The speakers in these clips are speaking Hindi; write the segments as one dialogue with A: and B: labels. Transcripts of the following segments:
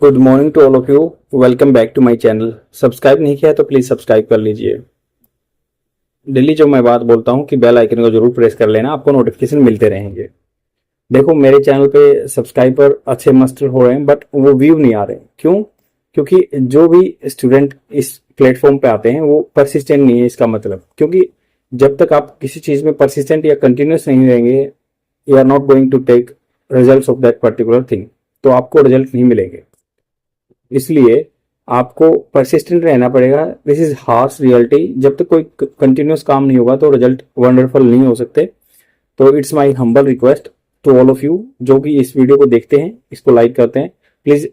A: Good morning to all of you. Welcome back to my channel. Subscribe नहीं किया तो प्लीज सब्सक्राइब कर लीजिए। डेली जो मैं बात बोलता हूँ कि बेल आइकन को जरूर प्रेस कर लेना, आपको नोटिफिकेशन मिलते रहेंगे। देखो, मेरे चैनल पे सब्सक्राइबर अच्छे मस्त हो रहे हैं बट वो व्यू नहीं आ रहे। क्यों? क्योंकि जो भी स्टूडेंट इस प्लेटफॉर्म पे आते हैं वो परसिस्टेंट नहीं है। इसका मतलब क्योंकि जब तक आप किसी चीज में परसिस्टेंट या कंटिन्यूस नहीं रहेंगे, you are not going to take result of that particular thing, तो आपको रिजल्ट नहीं मिलेंगे। इसलिए आपको परसिस्टेंट रहना पड़ेगा। This is harsh reality. जब तक कोई कंटिन्यूस काम नहीं होगा तो रिजल्ट वंडरफुल नहीं हो सकते। तो it's my humble request to all of you जो कि इस वीडियो को देखते हैं, इसको लाइक करते हैं, प्लीज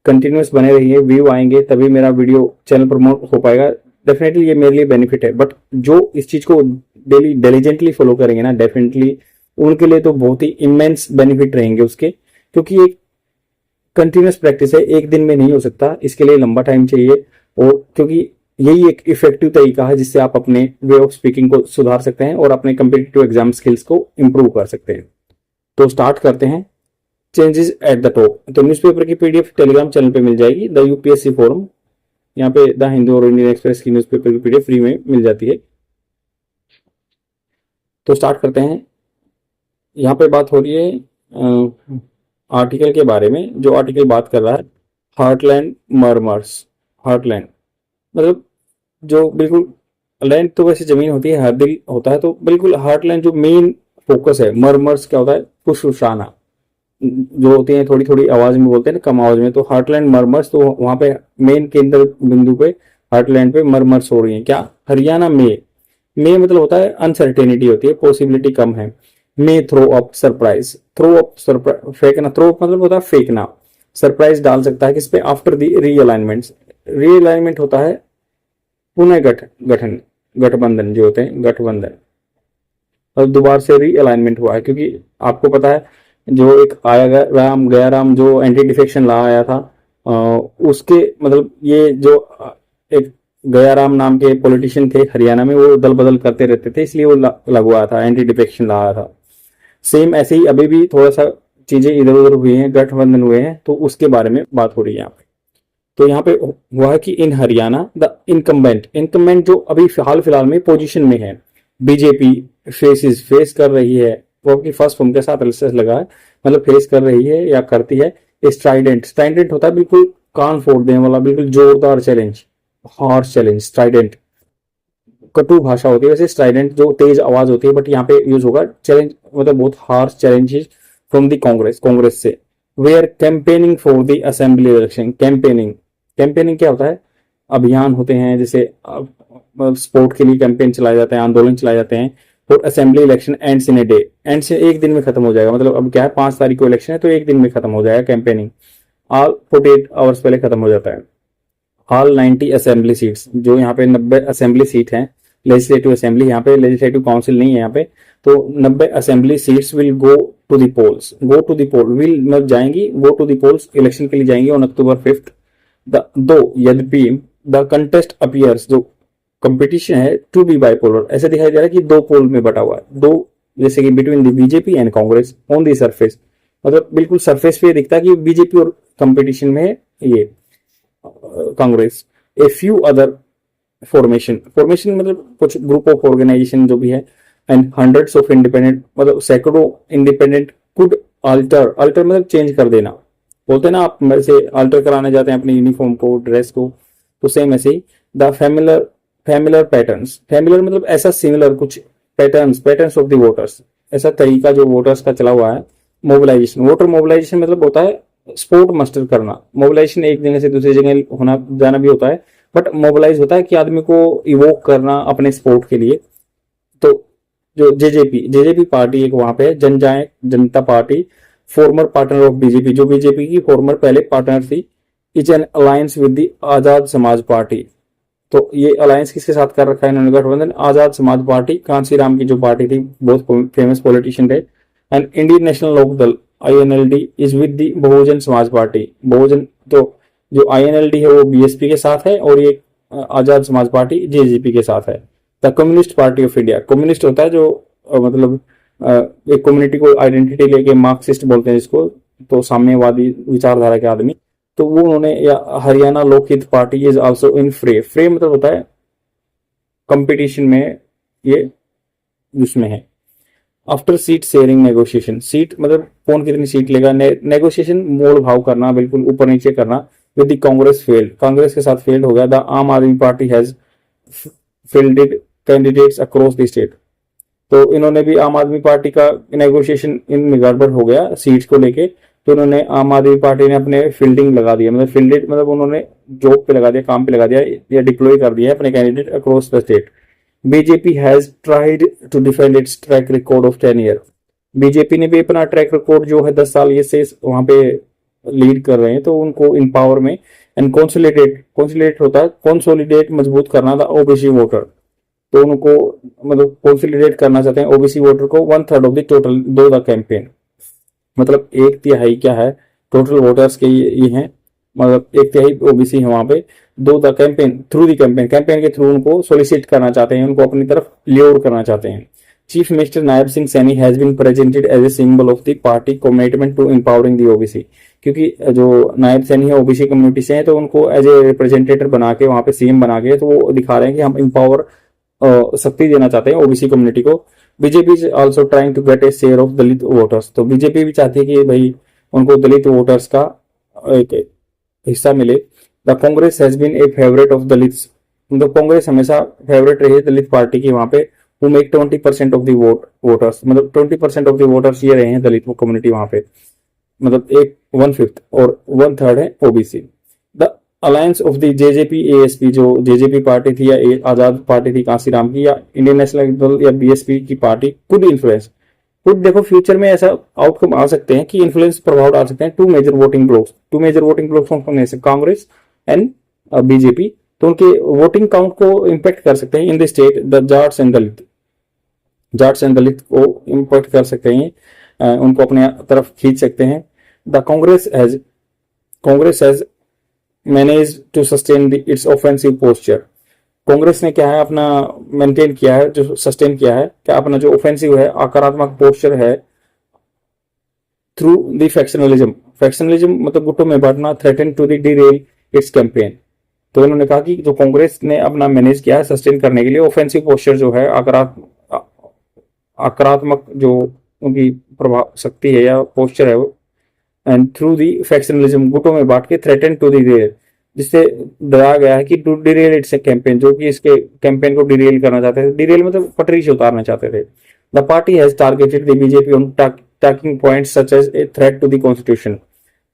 A: कंटिन्यूस बने रहिए। व्यू आएंगे तभी मेरा वीडियो चैनल प्रमोट हो पाएगा। डेफिनेटली ये मेरे लिए बेनिफिट है, बट जो इस चीज को डेली डिलीजेंटली फॉलो करेंगे ना, डेफिनेटली उनके लिए तो बहुत ही इमेंस बेनिफिट रहेंगे उसके। क्योंकि एक कंटिन्यूस प्रैक्टिस है, एक दिन में नहीं हो सकता, इसके लिए लंबा टाइम चाहिए। और क्योंकि यही एक इफेक्टिव तरीका है जिससे आप अपने वे ऑफ स्पीकिंग को सुधार सकते हैं और अपने कम्पिटिटिव एग्जाम स्किल्स को इंप्रूव कर सकते हैं। तो स्टार्ट करते हैं। Changes at the top. तो न्यूज़पेपर की पीडीएफ टेलीग्राम चैनल पे मिल जाएगी। द यूपीएससी फोरम, यहाँ पे द हिंदू और इंडियन एक्सप्रेस की न्यूज़पेपर की पीडीएफ फ्री में मिल जाती है। तो स्टार्ट करते हैं। यहाँ पे बात हो रही है आर्टिकल के बारे में। जो आर्टिकल बात कर रहा है हार्टलैंड मर्मर्स। हार्टलैंड मतलब जो बिल्कुल, लैंड तो वैसे जमीन होती है, हर दिल होता है, तो बिल्कुल हार्टलैंड जो मेन फोकस है। मर्मर्स क्या होता है? फुसफुसाना जो होती है, थोड़ी थोड़ी आवाज में बोलते हैं ना, कम आवाज में। तो हार्टलैंड मर्मर्स, तो वहां पे मेन केंद्र बिंदु पे हार्टलैंड पे मर्मर्स हो रही है। क्या? हरियाणा में। मे मतलब होता है अनसर्टेनिटी होती है, पॉसिबिलिटी कम है। May throw up surprise. Throw up surprise, फेंकना। थ्रो अप मतलब होता है फेंकना। सरप्राइज डाल सकता है किस पे? After the realignment. रीअलाइनमेंट होता है पुनः गठन, गठबंधन जो होते हैं, गठबंधन। और दोबारा से रीअलाइनमेंट हुआ है क्योंकि आपको पता है जो एक आया गया राम जो एंटी डिफेक्शन ला आया था, उसके मतलब ये जो एक गयाराम नाम के पॉलिटिशियन थे हरियाणा में, वो दल बदल करते रहते थे, इसलिए वो लगवाया था, एंटी डिफेक्शन लाया था। सेम ऐसे ही अभी भी थोड़ा सा चीजें इधर उधर हुई हैं, गठबंधन हुए हैं, तो उसके बारे में बात हो रही है यहाँ पे। तो यहाँ पे हुआ है कि इन हरियाणा द इनकम्बेंट जो अभी फिलहाल में पोजीशन में है, बीजेपी फेस कर रही है। वो आपकी फर्स्ट फॉर्म के साथ एलिसिस लगा है, मतलब फेस कर रही है या करती है। स्ट्राइडेंट होता है बिल्कुल कान फोड़ देने वाला, बिल्कुल जोरदार चैलेंज, हार्श चैलेंज। स्ट्राइडेंट कटु भाषा होती है, वैसे स्ट्राइडेंट जो तेज आवाज होती है, बट यहाँ पे यूज होगा चैलेंज, मतलब बहुत harsh challenges from the Congress से। Where campaigning for the assembly election. Campaigning क्या होता है? अभियान होते हैं, जैसे स्पोर्ट के लिए कैंपेन चलाए जाते हैं, आंदोलन चलाए जाते हैं। For assembly election ends in a day. And से एक दिन में खत्म हो जाएगा, मतलब अब क्या है, 5 तारीख को इलेक्शन है तो एक दिन में खत्म हो जाएगा कैंपेनिंग। ऑल 48 आवर्स पहले खत्म हो जाता है। ऑल 90 असेंबली सीट्स, जो यहाँ पे 90 असेंबली सीट हैं, लेजिस्लेटिव असेंबली, यहाँ पे लेजिस्लेटिव काउंसिल नहीं है यहाँ पे, तो 90 assembly seats will go to the polls. Go to the poll will मतलब जाएंगी, go to the polls election के लिए जाएंगी ऑन October 5th। दो यद्यपि द कंटेस्ट अपीयर्स, जो कंपटीशन है, टू बी बाइपोलर, ऐसे दिखाई दे रहा है कि दो पोल में बटा हुआ है, दो, जैसे कि between the BJP and Congress on the surface, मतलब बिल्कुल सरफेस पे दिखता है कि बीजेपी और कंपटीशन में है ये Congress. A few other formation मतलब कुछ ग्रुप ऑफ ऑर्गेनाइजेशन जो भी है, एंड हंड्रेड्स ऑफ इंडिपेंडेंट, मतलब सैकड़ों इंडिपेंडेंट कुड अल्टर मतलब चेंज कर देना, बोलते हैं ना आप, वैसे अल्टर कराने जाते हैं अपनी यूनिफॉर्म को, ड्रेस को, तो सेम ऐसे ही। द फैमिलर पैटर्न्स, फैमिलर मतलब ऐसा सिमिलर कुछ पैटर्न्स ऑफ द वोटर्स, ऐसा तरीका जो वोटर्स का चला हुआ है। मोबिलाइजेशन, वोटर मोबिलाइजेशन मतलब होता है स्पोर्ट मस्टर करना। मोबिलाइजेशन एक जगह से दूसरी जगह होना जाना भी होता है, बट मोबिलाइज होता है कि आदमी को इवोक करना अपने स्पोर्ट के लिए। तो जो जेजेपी पार्टी एक वहां पे, Janta party, former partner of BJP, जो बीजेपी की फॉर्मर पहले पार्टनर थी, is an alliance with the Azad Samaj party. तो ये अलायंस किसके साथ कर रखा है इन्होंने गठबंधन? आजाद समाज पार्टी, कांसी राम की जो पार्टी थी, बहुत फेमस पॉलिटिशियन थे। एंड इंडियन नेशनल लोक दल INLD is with the Bahujan Samaj party. बहुजन, तो जो INLD है वो BSP के साथ है, और ये आजाद समाज पार्टी JJP के साथ है। The communist party of India, communist होता है जो मतलब एक कम्युनिटी को आइडेंटिटी लेके, मार्क्सिस्ट बोलते हैं जिसको, तो साम्यवादी विचारधारा के आदमी। तो वो उन्होंने, या Haryana Lokhit party is also in फ्रे मतलब होता है कंपटीशन में, ये उसमें है। After seat sharing negotiation, seat मतलब कौन कितनी सीट लेगा, नेगोशिएशन मोल भाव करना, बिल्कुल ऊपर नीचे करना। With the Congress failed, Congress के साथ फेल्ड हो गया। द आम आदमी party has fielded candidates across the state, तो इन्होंने भी आम आदमी पार्टी का नेगोशिएशन इनमें गड़बड़ हो गया सीट्स को लेके, तो उन्होंने आम आदमी पार्टी ने अपने फील्डिंग लगा दिया, मतलब फील्डेड मतलब उन्होंने जॉब पे लगा दिया, काम पे लगा दिया, या डिप्लॉय कर दिया अपने candidate across the state. BJP has tried to defend its track record of 10 year, BJP ने भी अपना ट्रैक रिकॉर्ड जो है 10 साल ये से वहां पे लीड कर रहे हैं, तो उनको इम्पावर में एंड कंसोलिडेट होता है, कंसोलिडेट मजबूत करना था ओबीसी वोटर, तो उनको मतलब कंसोलिडेट करना चाहते हैं ओबीसी वोटर को। 1/3 ऑफ द टोटल दो द कैंपेन, मतलब 1/3 क्या है टोटल वोटर्स के ये हैं, मतलब 1/3 ओबीसी है वहां पे। दो the campaign through the campaign के थ्रू उनको सोलिसिट करना चाहते हैं, उनको अपनी तरफ ल्योर करना चाहते हैं। Chief minister Nayab Singh Saini has been presented as a symbol of the party commitment to empowering the OBC, क्योंकि जो नायब सैनी है ओबीसी कम्युनिटी से हैं, तो उनको एज ए रिप्रेजेंटेटिव बना के वहां पे सीएम बना के, तो वो दिखा रहे हैं कि हम एम्पावर शक्ति देना चाहते हैं ओबीसी कम्युनिटी को। BJP is also trying to get a share of Dalit voters, तो बीजेपी भी चाहती है कि भाई उनको दलित वोटर्स का एक हिस्सा मिले। The Congress has been a favourite of Dalits, मतलब कांग्रेस हमेशा फेवरेट रही है दलित पार्टी की वहां पे। Who make 20% of the voters, मतलब 20% ऑफ द वोटर्स ये रहे हैं दलित कम्युनिटी वहां पे, मतलब एक 1/5 और 1/3 है OBC. The alliance of the JJP ASP, जो जेजेपी पार्टी थी या आजाद पार्टी थी कांसीराम की, या इंडियन नेशनल दल या बीएसपी की पार्टी, कुड इन्फ्लुएंस, कुड देखो फ्यूचर में ऐसा आउटकम आ सकते हैं कि इन्फ्लुएंस प्रभाव डाल सकते हैं टू मेजर वोटिंग ब्लॉक्स कौन से कांग्रेस एंड बीजेपी, तो उनके वोटिंग काउंट को इंपैक्ट कर सकते हैं in the state. The Jats and Dalit को इंपैक्ट कर सकते हैं, उनको अपने तरफ खींच सकते हैं। The Congress has manage to sustain its offensive posture, Congress ने क्या है अपना मेंटेन किया है, जो सस्टेन किया है क्या अपना जो ऑफेंसिव है आक्रामक पोस्चर है थ्रू द फैक्शनलिज्म मतलब गुटों में बांटना, threaten to the derail its campaign, तो उन्होंने कहा कि जो कांग्रेस ने अपना मैनेज किया है सस्टेन करने के लिए ऑफेंसिव पोस्चर जो है आक्रामक जो उनकी प्रभाव शक्ति है या पोस्चर है वो, एंड थ्रू दी फैक्शनलिज्म गुटों में बांट के थ्रेटन टू दी डिरेल, जिससे डराया गया है कि टू डिरेल इट्स कैंपेन, जो कि इसके कैंपेन को डिरेल करना चाहते थे, डिरेल मतलब पटरी से उतारना चाहते थे। The party has targeted the BJP on talking points such as a threat to the constitution,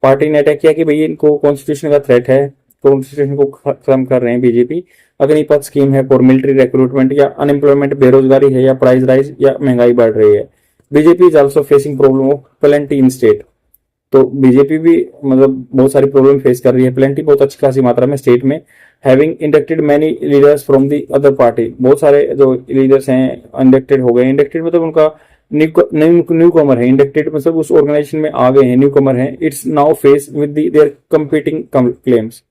A: party ने अटैक किया कि भाई इनको कॉन्स्टिट्यूशन का थ्रेट है, कॉन्स्टिट्यूशन को खत्म कर रहे हैं बीजेपी। अग्निपथ स्कीम है फॉर मिलिट्री रिक्रूटमेंट, या अनएम्प्लॉयमेंट बेरोजगारी है, या प्राइस राइज, या महंगाई बढ़ रही है। BJP is also facing problem of plenty in state, तो बीजेपी भी मतलब बहुत सारी प्रॉब्लम फेस कर रही है, प्लेंटी बहुत अच्छी खासी मात्रा में स्टेट में। Having inducted many leaders from the other party, बहुत सारे जो लीडर्स हैं इंडक्टेड हो गए, इंडक्टेड मतलब उनका न्यू कमर है, इंडक्टेड मतलब उस ऑर्गेनाइजेशन में आ गए हैं, न्यू कमर है। It's now face with their competing claims,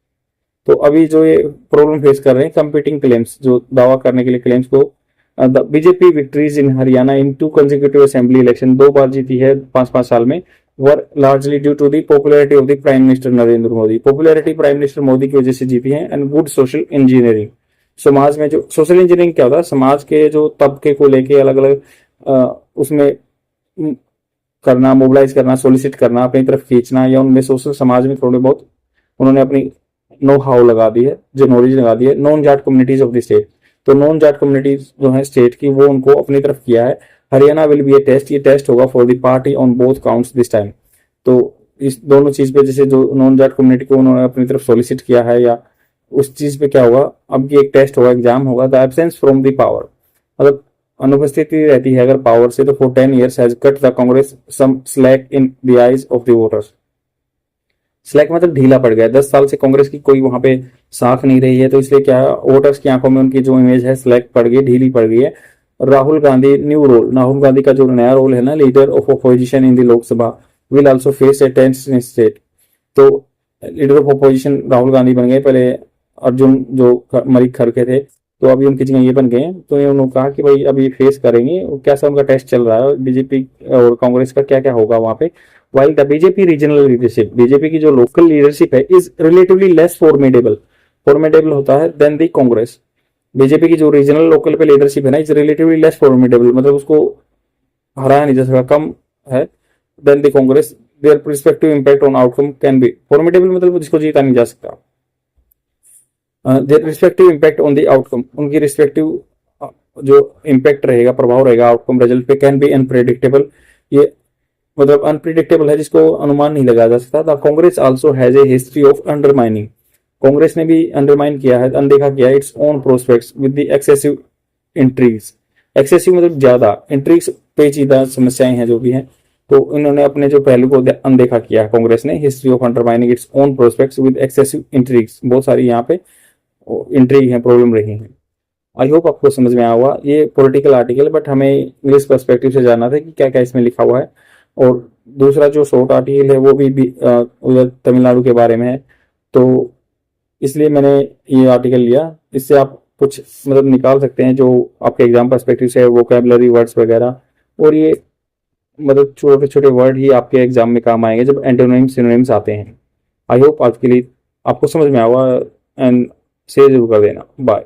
A: तो अभी जो ये प्रॉब्लम फेस कर रहे हैं कंपीटिंग क्लेम्स, जो दावा करने के लिए क्लेम्स को। BJP victories in Haryana in 2 consecutive assembly election, 2 बार जीती है 5-5 साल में, were largely due to the popularity of the prime minister Narendra Modi, popularity prime minister Modi की वजह से जीती है। एंड गुड सोशल इंजीनियरिंग, समाज में जो सोशल इंजीनियरिंग क्या होता है, समाज के जो तबके को लेके अलग अलग उसमें करना, मोबिलाइज करना, सोलिसिट करना, अपनी तरफ खींचना, या उनमें सोशल समाज में थोड़े बहुत उन्होंने अपनी नो हाउ लगा दी है, जो नॉलेज लगा दी है। Non Jat communities of the state, तो नॉन जाट कम्युनिटीज जो है स्टेट की, वो उनको अपनी तरफ किया है। Haryana will be a test, ये टेस्ट होगा for the party on both counts this time, तो इस दोनों चीज पे जैसे जो नॉन जाट कम्युनिटी को उन्होंने अपनी तरफ सोलिसिट किया है, या उस चीज पे क्या होगा अब की एक टेस्ट होगा, एग्जाम होगा। The absence from the power, मतलब अनुपस्थिति रहती है अगर पावर से, तो for 10 years has cut the Congress some slack in the eyes of the voters, slack मतलब ढीला पड़ गया, 10 साल से कांग्रेस की कोई वहां पे साख नहीं रही है, तो इसलिए क्या है वोटर्स की आंखों में उनकी जो इमेज है स्लैक पड़ गई, ढीली पड़ गई है। राहुल गांधी न्यू रोल, राहुल गांधी का जो नया रोल है ना, leader of opposition in the Lok Sabha, will also face a tense in state, तो leader of opposition Rahul Gandhi बन गए, पहले अर्जुन जो मलिक खड़गे थे, तो अभी उनकी जगह ये बन गए हैं। तो ये उन्होंने कहा कि भाई अभी फेस करेंगे, कैसा उनका टेस्ट चल रहा है बीजेपी और कांग्रेस का, क्या क्या होगा वहां पे, while the BJP regional leadership, BJP की जो local leadership है is relatively less formidable होता है than the Congress. बीजेपी की जो रीजनल लोकल पे लीडरशिप है ना इज रिलेटिवली लेस फॉर्मिडेबल, मतलब उसको हराया नहीं जा सकता, कम है then the Congress. Their respective impact on outcome can be formidable, मतलब जिसको जीता नहीं जा सकता. Their respective impact on the outcome, उनकी रिस्पेक्टिव जो इंपैक्ट रहेगा, प्रभाव रहेगा आउटकम रिजल्ट पे, कैन बी अनप्रेडिक्टेबल. ये मतलब अनप्रिडिक्टेबल है, जिसको अनुमान नहीं लगाया जा सकता. The Congress also has a history of undermining, Congress ने भी अंडरमाइन किया है, अनदेखा किया है its own prospects with the excessive intrigues. Excessive मतलब ज्यादा, इंट्रीग्स पेचीदा समस्याएं हैं जो भी हैं, तो इन्होंने अपने जो पहलू को अनदेखा किया है कांग्रेस ने. History of undermining its own prospects with excessive intrigues, बहुत सारी यहाँ पे इंट्रीग है, प्रॉब्लम रही है. आई होप आपको समझ में आया होगा. ये पॉलिटिकल आर्टिकल, बट हमें इंग्लिश पर्सपेक्टिव से जानना था कि क्या क्या इसमें लिखा हुआ है. और दूसरा जो शॉर्ट आर्टिकल है वो भी उधर तमिलनाडु के बारे में है, तो इसलिए मैंने ये आर्टिकल लिया. इससे आप कुछ मतलब निकाल सकते हैं जो आपके एग्जाम पर्सपेक्टिव से, वोकैबुलरी वर्ड्स वगैरह, और ये मतलब छोटे छोटे वर्ड ही आपके एग्जाम में काम आएंगे जब एंटोनिम्स सिनोनिम्स आते हैं. आई होप आज के लिए आपको समझ में आया, एंड शेयर जरूर कर देना. बाय.